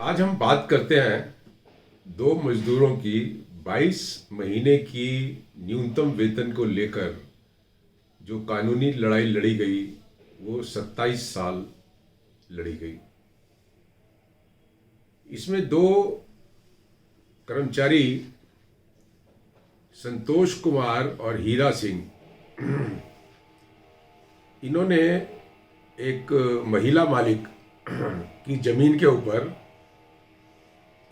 आज हम बात करते हैं दो मजदूरों की 22 महीने की न्यूनतम वेतन को लेकर जो कानूनी लड़ाई लड़ी गई वो 27 साल लड़ी गई। इसमें दो कर्मचारी संतोष कुमार और हीरा सिंह, इन्होंने एक महिला मालिक की जमीन के ऊपर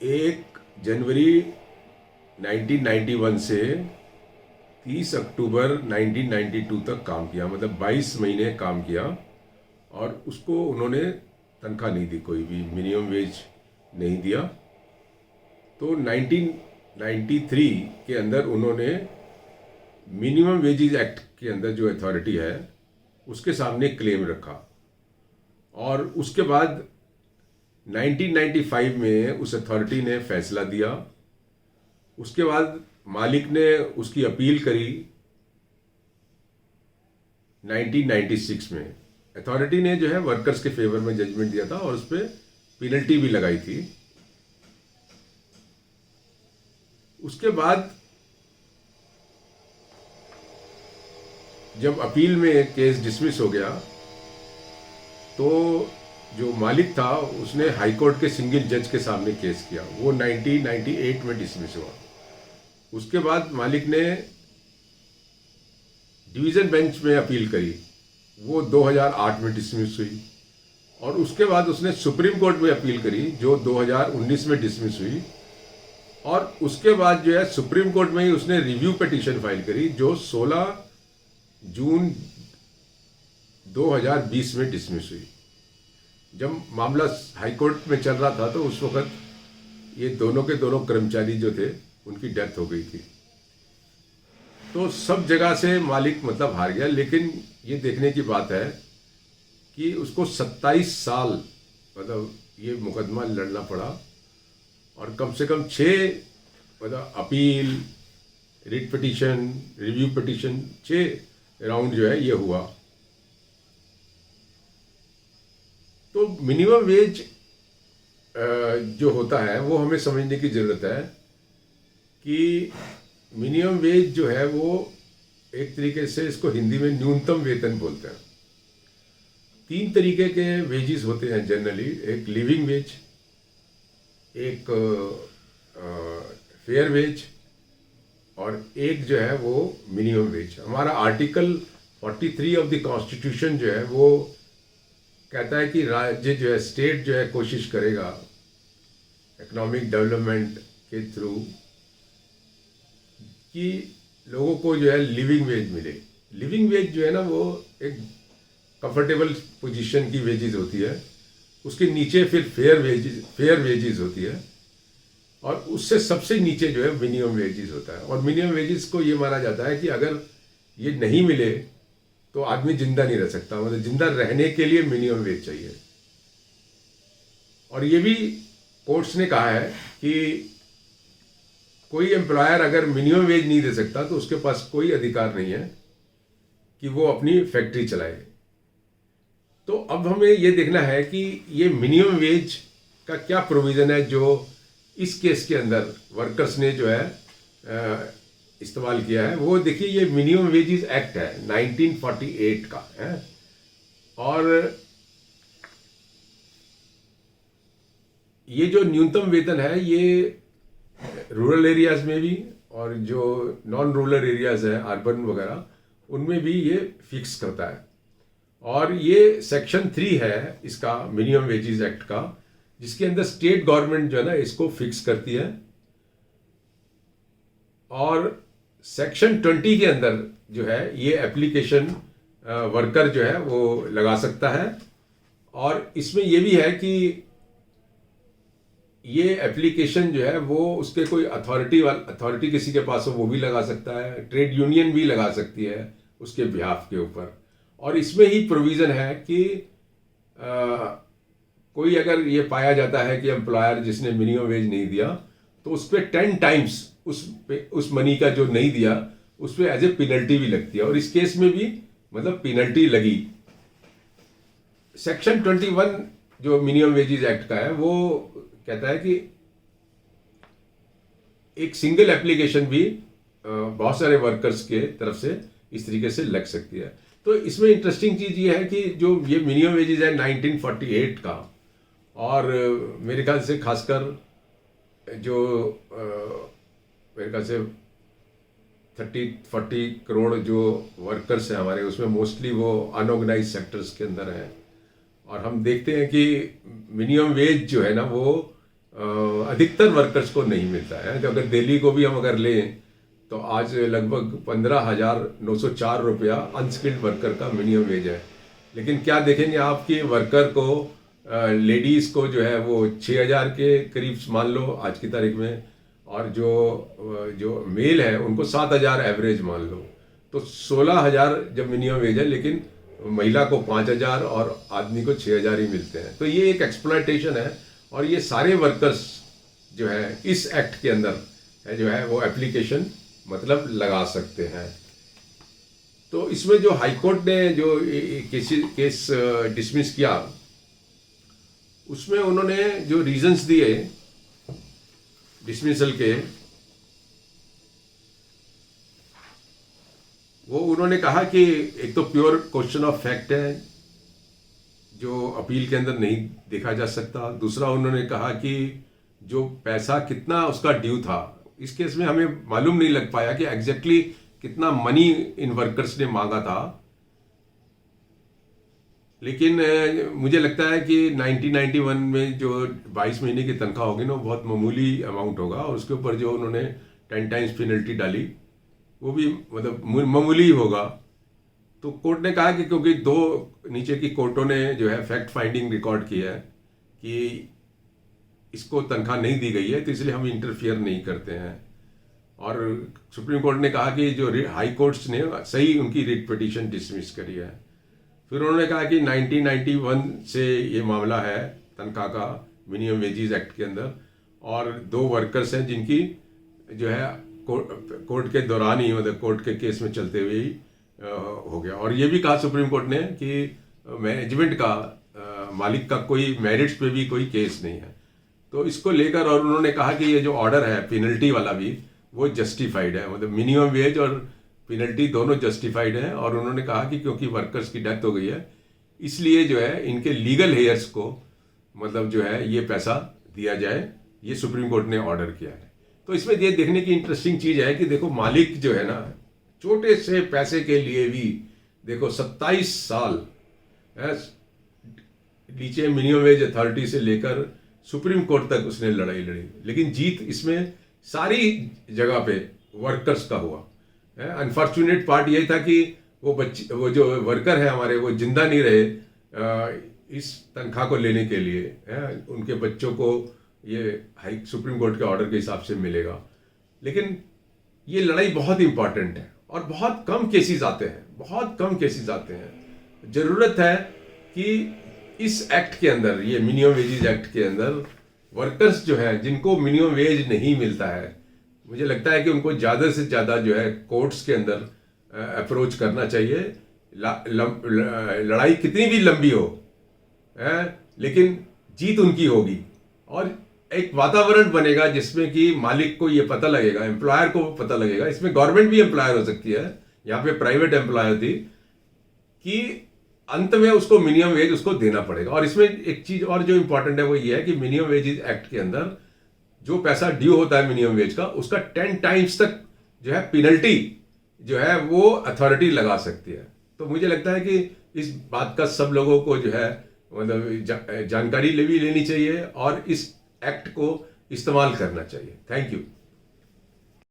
1 जनवरी 1991 से 30 अक्टूबर 1992 तक काम किया, मतलब 22 महीने काम किया। और उसको उन्होंने तनख्वाह नहीं दी, कोई भी मिनिमम वेज नहीं दिया। तो 1993 के अंदर उन्होंने मिनिमम वेजेस एक्ट के अंदर जो अथॉरिटी है उसके सामने क्लेम रखा। और उसके बाद 1995 में उस अथॉरिटी ने फैसला दिया। उसके बाद मालिक ने उसकी अपील करी। 1996 में अथॉरिटी ने जो है वर्कर्स के फेवर में जजमेंट दिया था और उस पर पेनल्टी भी लगाई थी। उसके बाद जब अपील में केस डिसमिस हो गया तो जो मालिक था उसने हाई कोर्ट के सिंगल जज के सामने केस किया। वो 1998 में डिसमिस हुआ। उसके बाद मालिक ने डिवीज़न बेंच में अपील करी, वो 2008 में डिसमिस हुई। और उसके बाद उसने सुप्रीम कोर्ट में अपील करी जो 2019 में डिसमिस हुई। और उसके बाद जो है सुप्रीम कोर्ट में ही उसने रिव्यू पिटीशन फाइल करी जो 16 जून 2020 में डिसमिस हुई। जब मामला हाई कोर्ट में चल रहा था तो उस वक्त ये दोनों के दोनों कर्मचारी जो थे उनकी डेथ हो गई थी। तो सब जगह से मालिक मतलब हार गया। लेकिन ये देखने की बात है कि उसको 27 साल मतलब ये मुकदमा लड़ना पड़ा और कम से कम 6 मतलब appeal, writ petition, review petition, 6 round जो है ये हुआ। तो मिनिमम वेज जो होता है वो हमें समझने की ज़रूरत है कि मिनिमम वेज जो है वो एक तरीके से इसको हिंदी में न्यूनतम वेतन बोलते हैं। 3 तरीके के वेजेस होते हैं जनरली, एक लिविंग वेज, एक फेयर वेज और एक जो है वो मिनिमम वेज। हमारा आर्टिकल 43 ऑफ द कॉन्स्टिट्यूशन जो है वो कहता है कि राज्य जो है, स्टेट जो है कोशिश करेगा इकोनॉमिक डेवलपमेंट के थ्रू कि लोगों को जो है लिविंग वेज मिले। लिविंग वेज जो है ना वो एक कंफर्टेबल पोजीशन की वेजेस होती है। उसके नीचे फिर फेयर वेजेस होती है और उससे सबसे नीचे जो है मिनिमम वेजेस होता है। और मिनिमम वेजेस को ये माना जाता है कि अगर ये नहीं मिले तो आदमी जिंदा नहीं रह सकता, मतलब जिंदा रहने के लिए मिनिमम वेज चाहिए। और ये भी कोर्ट्स ने कहा है कि कोई एम्प्लॉयर अगर मिनिमम वेज नहीं दे सकता तो उसके पास कोई अधिकार नहीं है कि वो अपनी फैक्ट्री चलाए। तो अब हमें ये देखना है कि ये मिनिमम वेज का क्या प्रोविज़न है जो इस केस के अंदर वर्कर्स ने जो है इस्तेमाल किया है। वो देखिए, ये मिनिमम वेजेस एक्ट है 1948 का है। और ये जो न्यूनतम वेतन है ये रूरल एरियाज में भी और जो नॉन रूरल एरियाज है अर्बन वगैरह उनमें भी ये फिक्स करता है। और ये सेक्शन 3 है इसका मिनिमम वेजेस एक्ट का, जिसके अंदर स्टेट गवर्नमेंट जो है ना इसको फिक्स करती है। और सेक्शन 20 के अंदर जो है ये एप्लीकेशन वर्कर जो है वो लगा सकता है। और इसमें ये भी है कि ये एप्लीकेशन जो है वो उसके कोई अथॉरिटी किसी के पास हो वो भी लगा सकता है, ट्रेड यूनियन भी लगा सकती है उसके बिहाफ के ऊपर। और इसमें ही प्रोविज़न है कि कोई अगर ये पाया जाता है कि एम्प्लॉयर जिसने मिनिमम वेज नहीं दिया तो उस पर 10 टाइम्स उस मनी का जो नहीं दिया उस पर एज ए पेनल्टी भी लगती है। और इस केस में भी मतलब पेनल्टी लगी। सेक्शन 21 जो मिनिमम वेजेस एक्ट का है वो कहता है कि एक सिंगल एप्लीकेशन भी बहुत सारे वर्कर्स के तरफ से इस तरीके से लग सकती है। तो इसमें इंटरेस्टिंग चीज़ ये है कि जो ये मिनिमम वेजेस है 1948 का, और मेरे ख्याल से खासकर जो मेरे ख्याल से 30-40 करोड़ जो वर्कर्स हैं हमारे, उसमें मोस्टली वो अनऑर्गेनाइज सेक्टर्स के अंदर हैं। और हम देखते हैं कि मिनिमम वेज जो है ना वो अधिकतर वर्कर्स को नहीं मिलता है। तो अगर दिल्ली को भी हम अगर लें तो आज लगभग 15,904 रुपया अनस्किल्ड वर्कर का मिनिमम वेज है। लेकिन क्या देखेंगे आप कि वर्कर को लेडीज़ को जो है वो 6,000 के करीब मान लो आज की तारीख में, और जो मेल है उनको 7,000 एवरेज मान लो। तो 16,000 जब मिनिमम वेज है, लेकिन महिला को 5,000 और आदमी को 6,000 ही मिलते हैं। तो ये एक एक्सप्लॉयटेशन है, और ये सारे वर्कर्स जो है इस एक्ट के अंदर है जो है वो एप्लीकेशन मतलब लगा सकते हैं। तो इसमें जो हाईकोर्ट ने जो केस डिसमिस किया, उसमें उन्होंने जो रीजंस दिए डिसमिसल के, वो उन्होंने कहा कि एक तो प्योर क्वेश्चन ऑफ फैक्ट है जो अपील के अंदर नहीं देखा जा सकता। दूसरा उन्होंने कहा कि जो पैसा कितना उसका ड्यू था, इस केस में हमें मालूम नहीं लग पाया कि एग्जैक्टली कितना मनी इन वर्कर्स ने मांगा था। लेकिन मुझे लगता है कि 1991 में जो 22 महीने की तनख्वाह होगी ना, बहुत मामूली अमाउंट होगा, और उसके ऊपर जो उन्होंने 10 टाइम्स पेनल्टी डाली वो भी मतलब मामूली होगा। तो कोर्ट ने कहा कि क्योंकि दो नीचे की कोर्टों ने जो है फैक्ट फाइंडिंग रिकॉर्ड किया है कि इसको तनख्वाह नहीं दी गई है, तो इसलिए हम इंटरफियर नहीं करते हैं। और सुप्रीम कोर्ट ने कहा कि जो हाई कोर्ट्स ने सही उनकी रिट पिटीशन डिसमिस करी है। फिर उन्होंने कहा कि 1991 से ये मामला है तनख्वाह का मिनिमम वेजेस एक्ट के अंदर, और दो वर्कर्स हैं जिनकी जो है कोर्ट के दौरान ही मतलब कोर्ट के केस में चलते हुए ही हो गया। और ये भी कहा सुप्रीम कोर्ट ने कि मैनेजमेंट का मालिक का कोई मेरिट्स पे भी कोई केस नहीं है। तो इसको लेकर और उन्होंने कहा कि ये जो ऑर्डर है पेनल्टी वाला भी वो जस्टिफाइड है, मतलब मिनिमम वेज और पेनल्टी दोनों जस्टिफाइड है। और उन्होंने कहा कि क्योंकि वर्कर्स की डेथ हो गई है इसलिए जो है इनके लीगल हेयर्स को मतलब जो है ये पैसा दिया जाए, ये सुप्रीम कोर्ट ने ऑर्डर किया है। तो इसमें ये देखने की इंटरेस्टिंग चीज़ है कि देखो मालिक जो है ना छोटे से पैसे के लिए भी देखो 27 साल नीचे मिनिमम वेज अथॉरिटी से लेकर सुप्रीम कोर्ट तक उसने लड़ाई लड़ी, लेकिन जीत इसमें सारी जगह पे वर्कर्स का हुआ। अनफॉर्चुनेट पार्ट यही था कि वो जो वर्कर है हमारे वो जिंदा नहीं रहे इस तनख्वाह को लेने के लिए। उनके बच्चों को ये हाई सुप्रीम कोर्ट के ऑर्डर के हिसाब से मिलेगा। लेकिन ये लड़ाई बहुत इंपॉर्टेंट है और बहुत कम केसेस आते हैं, बहुत कम केसेस आते हैं। ज़रूरत है कि इस एक्ट के अंदर, ये मिनिमम वेजेस एक्ट के अंदर वर्कर्स जो है जिनको मिनिमम वेज नहीं मिलता है, मुझे लगता है कि उनको ज़्यादा से ज़्यादा जो है कोर्ट्स के अंदर अप्रोच करना चाहिए। लड़ाई कितनी भी लंबी हो लेकिन जीत उनकी होगी, और एक वातावरण बनेगा जिसमें कि मालिक को ये पता लगेगा, एम्प्लॉयर को पता लगेगा। इसमें गवर्नमेंट भी एम्प्लॉयर हो सकती है, यहाँ पे प्राइवेट एम्प्लॉयर थी, कि अंत में उसको मिनिमम वेज उसको देना पड़ेगा। और इसमें एक चीज और जो इंपॉर्टेंट है वो ये है कि मिनिमम वेजेस एक्ट के अंदर जो पैसा ड्यू होता है मिनिमम वेज का, उसका 10 टाइम्स तक जो है पेनल्टी जो है वो अथॉरिटी लगा सकती है। तो मुझे लगता है कि इस बात का सब लोगों को जो है मतलब जानकारी भी लेनी चाहिए और इस एक्ट को इस्तेमाल करना चाहिए। Thank you.